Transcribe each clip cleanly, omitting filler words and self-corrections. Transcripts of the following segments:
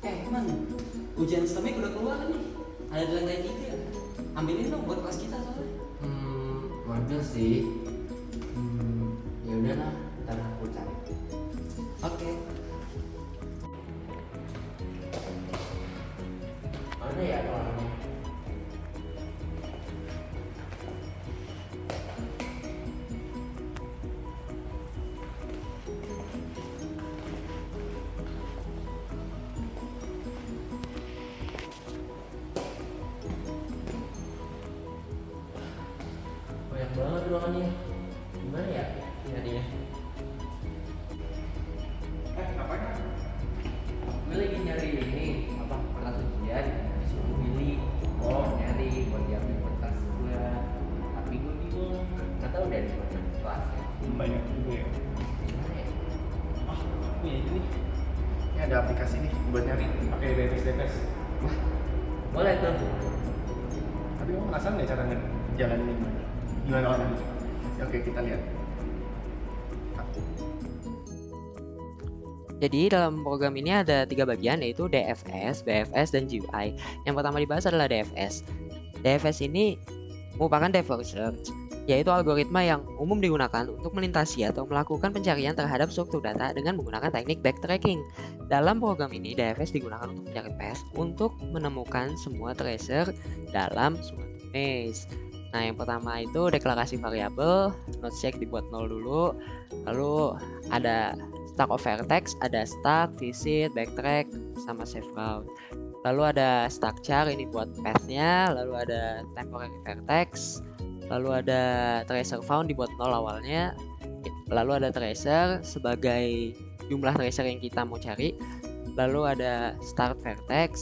Teman, ujian STEMIC udah keluar nih. Ada di lantai 3. Ambilin dong buat kelas kita soalnya. Waduh sih. Ya udahlah, ntar aku cari. Oke. Mana ya kelasnya? Banyak banget ruangannya. Gimana ya nyarinya? Ngapain? Gue lagi nyari ini apa kertas ujian, disuruh milih. Nyari buat diambil kertas gue. Tapi gue bingung, nggak tahu dari mana kelasnya. Banyak juga ya. Gimana ya? Ini ada aplikasi nih buat nyari pakai DTS. Wah, boleh tuh. Tapi kamu penasaran nggak cara ngejalanin gimana orangnya? Ya, oke, kita lihat. Jadi dalam program ini ada 3 bagian, yaitu DFS, BFS, dan GUI. Yang pertama dibahas adalah DFS. DFS ini merupakan Deep Research, yaitu algoritma yang umum digunakan untuk melintasi atau melakukan pencarian terhadap struktur data dengan menggunakan teknik backtracking. Dalam program ini, DFS digunakan untuk mencari path untuk menemukan semua tracer dalam suatu maze. Nah, yang pertama itu deklarasi variabel, node check dibuat 0 dulu, lalu ada stack of vertex, ada start, visit, backtrack, sama save route. Lalu ada stack char, ini buat path-nya, lalu ada temporary vertex, lalu ada tracer found dibuat 0 awalnya, lalu ada tracer sebagai jumlah tracer yang kita mau cari, lalu ada start vertex,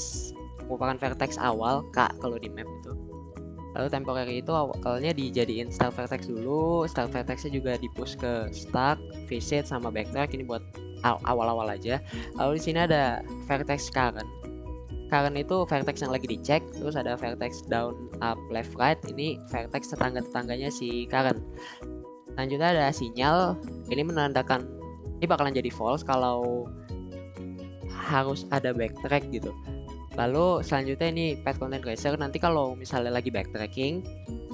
merupakan vertex awal, K kalau di map itu. Lalu temporary itu awalnya dijadiin start vertex dulu, start vertexnya juga di-push ke stack, visit, sama backtrack, ini buat awal-awal aja. Lalu di sini ada vertex current. Current itu vertex yang lagi dicek, terus ada vertex down, up, left, right, ini vertex tetangga-tetangganya si current. Selanjutnya ada sinyal, ini menandakan ini bakalan jadi false kalau harus ada backtrack gitu. Lalu selanjutnya ini path content tracer, nanti kalau misalnya lagi backtracking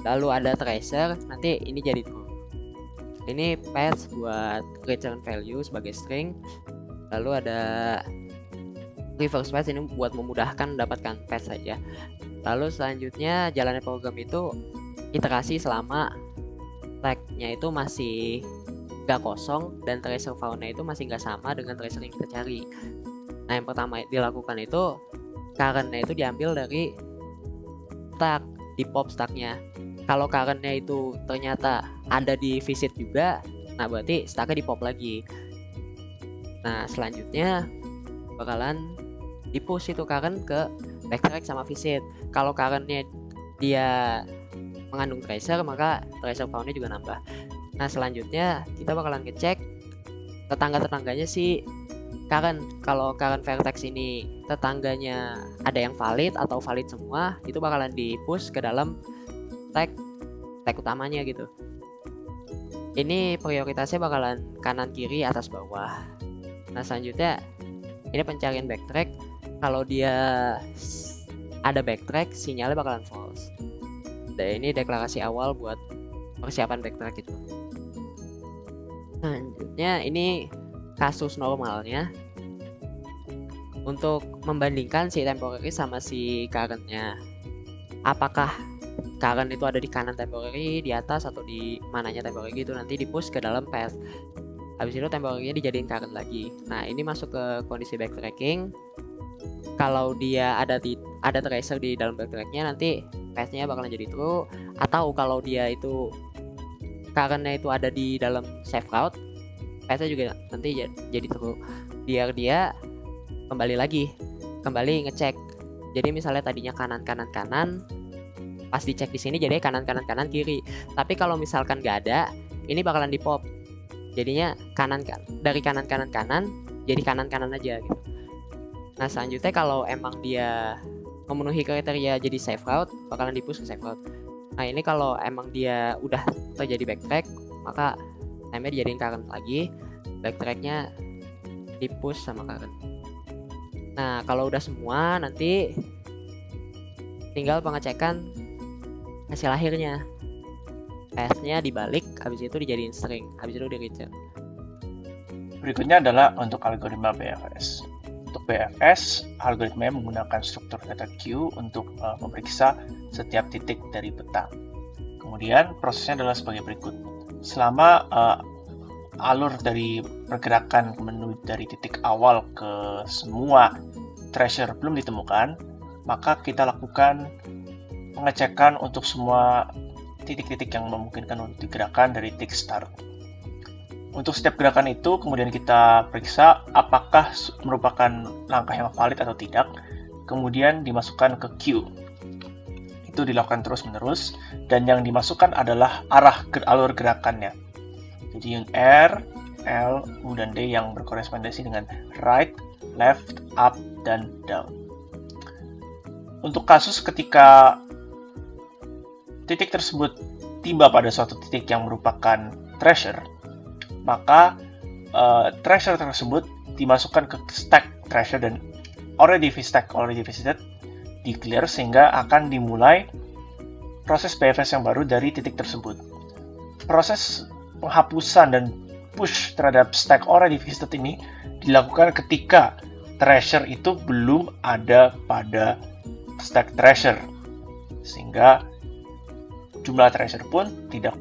lalu ada tracer, nanti ini jadi true. Ini path buat return value sebagai string, lalu ada reverse path, ini buat memudahkan mendapatkan path saja. Lalu selanjutnya jalannya program itu iterasi selama tag-nya itu masih gak kosong dan tracer found-nya itu masih gak sama dengan tracer yang kita cari. Nah, yang pertama dilakukan itu current-nya itu diambil dari stack, di pop stack-nya. Kalau current-nya itu ternyata ada di visit juga, nah berarti stack-nya di pop lagi. Nah, selanjutnya bakalan di-push itu current ke backtrack sama visit. Kalau current-nya dia mengandung tracer, maka tracer found-nya juga nambah. Nah, selanjutnya kita bakalan ngecek tetangga-tetangganya si current. Kalau current vertex ini tetangganya ada yang valid atau valid semua, itu bakalan di-push ke dalam tag utamanya gitu. Ini prioritasnya bakalan kanan kiri atas bawah. Nah, selanjutnya ini pencarian backtrack. Kalau dia ada backtrack, sinyalnya bakalan false. Dan ini deklarasi awal buat persiapan backtrack itu. Selanjutnya ini kasus normalnya untuk membandingkan si temporary sama si current-nya. Apakah current itu ada di kanan temporary, di atas, atau di mananya temporary, itu nanti di-push ke dalam path. Habis itu temporary-nya dijadiin current lagi. Nah, ini masuk ke kondisi backtracking. Kalau dia ada tracer di dalam backtrack-nya, nanti path-nya bakalan jadi true. Atau kalau dia itu current-nya itu ada di dalam save route, path-nya juga nanti jadi true. Biar dia kembali ngecek. Jadi misalnya tadinya kanan, pas dicek di sini jadi kanan kiri. Tapi kalau misalkan nggak ada, ini bakalan di pop. Jadinya dari kanan jadi kanan aja gitu. Nah, selanjutnya kalau emang dia memenuhi kriteria jadi save route, bakalan di-push ke save route. Nah, ini kalau emang dia udah terjadi backtrack, maka time-nya dijadiin current lagi, backtrack-nya di-push sama current. Nah, kalau udah semua nanti tinggal pengecekan hasil akhirnya. S-nya dibalik, habis itu dijadiin string, habis itu di return. Berikutnya adalah untuk algoritma BFS. Untuk BFS, algoritmanya menggunakan struktur data queue untuk memeriksa setiap titik dari peta. Kemudian prosesnya adalah sebagai berikut. Selama alur dari pergerakan menuju dari titik awal ke semua treasure belum ditemukan, maka kita lakukan pengecekan untuk semua titik-titik yang memungkinkan untuk digerakkan dari titik start. Untuk setiap gerakan itu kemudian kita periksa apakah merupakan langkah yang valid atau tidak, kemudian dimasukkan ke queue. Itu dilakukan terus-menerus, dan yang dimasukkan adalah arah alur gerakannya. Jadi yang R, L, U, dan D yang berkorespondensi dengan right, left, up, dan down. Untuk kasus ketika titik tersebut tiba pada suatu titik yang merupakan treasure, maka treasure tersebut dimasukkan ke stack treasure dan already visited di clear, sehingga akan dimulai proses BFS yang baru dari titik tersebut. Proses penghapusan dan push terhadap stack already visited ini dilakukan ketika treasure itu belum ada pada stack treasure, sehingga jumlah treasure pun tidak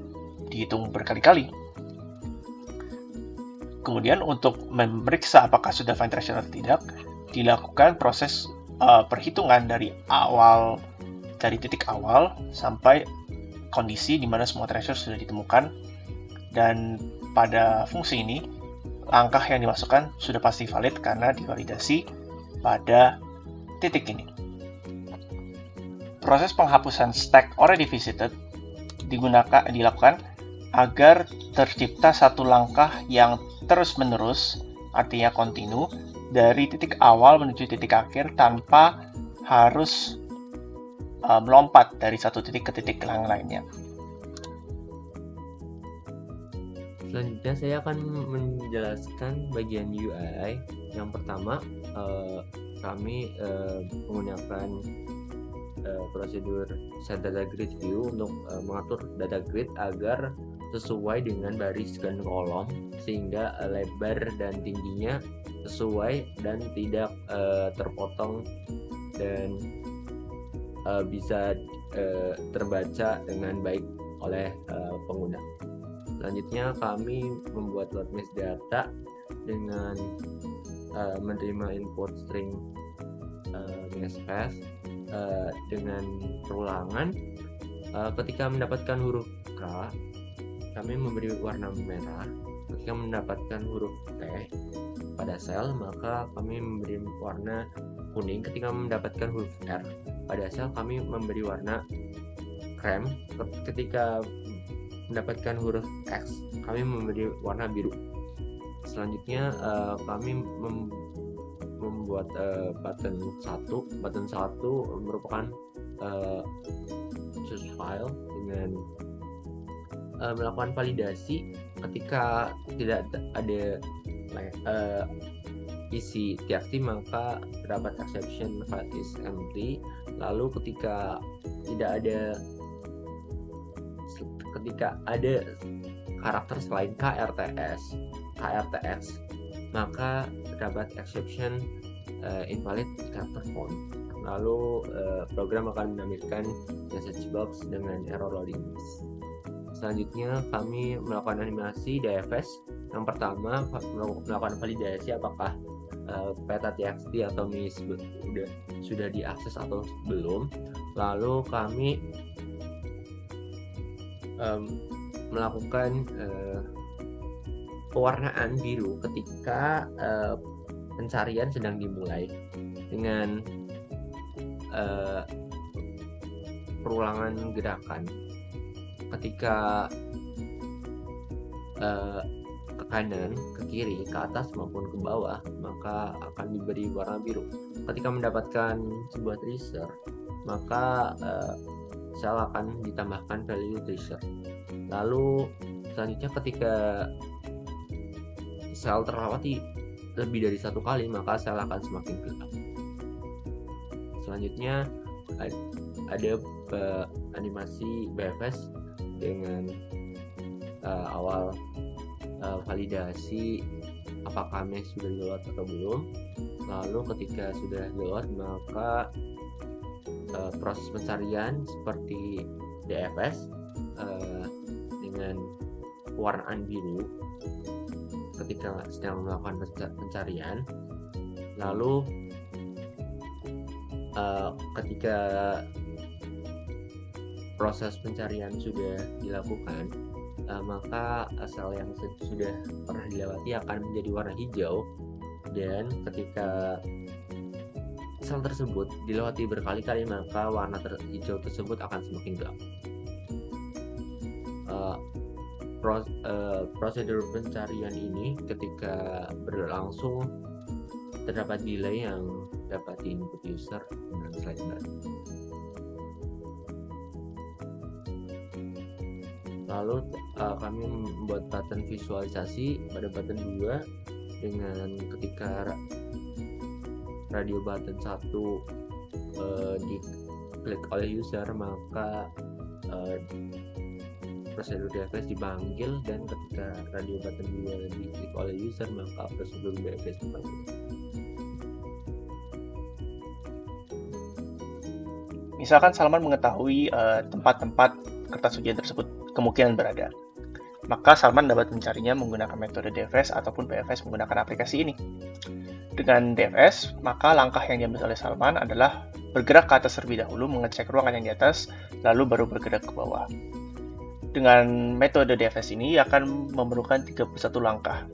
dihitung berkali-kali. Kemudian untuk memeriksa apakah sudah find treasure atau tidak, dilakukan proses perhitungan dari titik awal sampai kondisi di mana semua treasure sudah ditemukan, dan pada fungsi ini langkah yang dimasukkan sudah pasti valid karena divalidasi pada titik ini. Proses penghapusan stack already visited dilakukan agar tercipta satu langkah yang terus-menerus, artinya kontinu, dari titik awal menuju titik akhir tanpa harus melompat dari satu titik ke titik yang lainnya. Selanjutnya saya akan menjelaskan bagian UI. Yang pertama, kami menggunakan prosedur set data grid view untuk mengatur data grid agar sesuai dengan baris dan kolom, sehingga lebar dan tingginya sesuai dan tidak terpotong dan bisa terbaca dengan baik oleh pengguna. Selanjutnya kami membuat load mesh data dengan menerima input string mesh path dengan perulangan. Ketika mendapatkan huruf K, kami memberi warna merah. Ketika mendapatkan huruf T pada sel, maka kami memberi warna kuning. Ketika mendapatkan huruf R pada sel, kami memberi warna krem. Ketika mendapatkan huruf X, kami memberi warna biru. Selanjutnya kami membuat button 1. Button 1 merupakan choose file dengan melakukan validasi. Ketika tidak ada isi txt, maka terdapat exception file is empty. Lalu ketika ada karakter selain KRTX, maka terdapat exception invalid character font. Lalu program akan menampilkan message box dengan error loading. Selanjutnya kami melakukan animasi DFS. Yang pertama melakukan validasi apakah peta txt atau mis sudah diakses atau belum. Lalu kami melakukan pewarnaan biru ketika pencarian sedang dimulai dengan perulangan gerakan. Ketika ke kanan, ke kiri, ke atas maupun ke bawah, maka akan diberi warna biru. Ketika mendapatkan sebuah treasure, maka sel akan ditambahkan value treasure. Lalu selanjutnya ketika sel terlewati lebih dari satu kali, maka sel akan semakin gelap. Selanjutnya ada animasi BFS dengan awal validasi apakah mesh sudah di-load atau belum. Lalu ketika sudah di-load, maka proses pencarian seperti DFS dengan warnaan biru ketika sedang melakukan pencarian. Lalu ketika proses pencarian sudah dilakukan, maka sel yang sudah pernah dilewati akan menjadi warna hijau, dan ketika sel tersebut dilewati berkali-kali, maka warna hijau tersebut akan semakin gelap. Prosedur pencarian ini ketika berlangsung terdapat delay yang dapat di-input user dengan slide bar. Lalu kami membuat button visualisasi pada button 2 dengan ketika radio button 1 diklik oleh user, maka prosedur DFS dipanggil, dan ketika radio button 2 diklik oleh user, maka prosedur DFS dipanggil. Misalkan Salman mengetahui tempat-tempat kertas ujian tersebut kemungkinan berada, maka Salman dapat mencarinya menggunakan metode DFS ataupun BFS menggunakan aplikasi ini. Dengan DFS, maka langkah yang diambil oleh Salman adalah bergerak ke atas terlebih dahulu, mengecek ruangan yang di atas, lalu baru bergerak ke bawah. Dengan metode DFS ini akan memerlukan 31 langkah.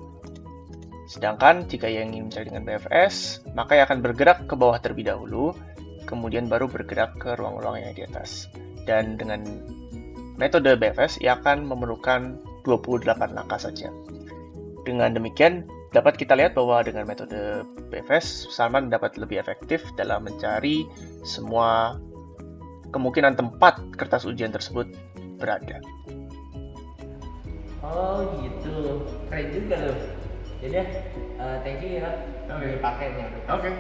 Sedangkan jika yang ingin mencari dengan BFS, maka ia akan bergerak ke bawah terlebih dahulu, kemudian baru bergerak ke ruang-ruang yang di atas. Dan dengan metode BFS, ia akan memerlukan 28 langkah saja. Dengan demikian, dapat kita lihat bahwa dengan metode BFS, Salman dapat lebih efektif dalam mencari semua kemungkinan tempat kertas ujian tersebut berada. Oh gitu, keren juga loh. Jadi thank you ya, Oke. pakainya. Oke.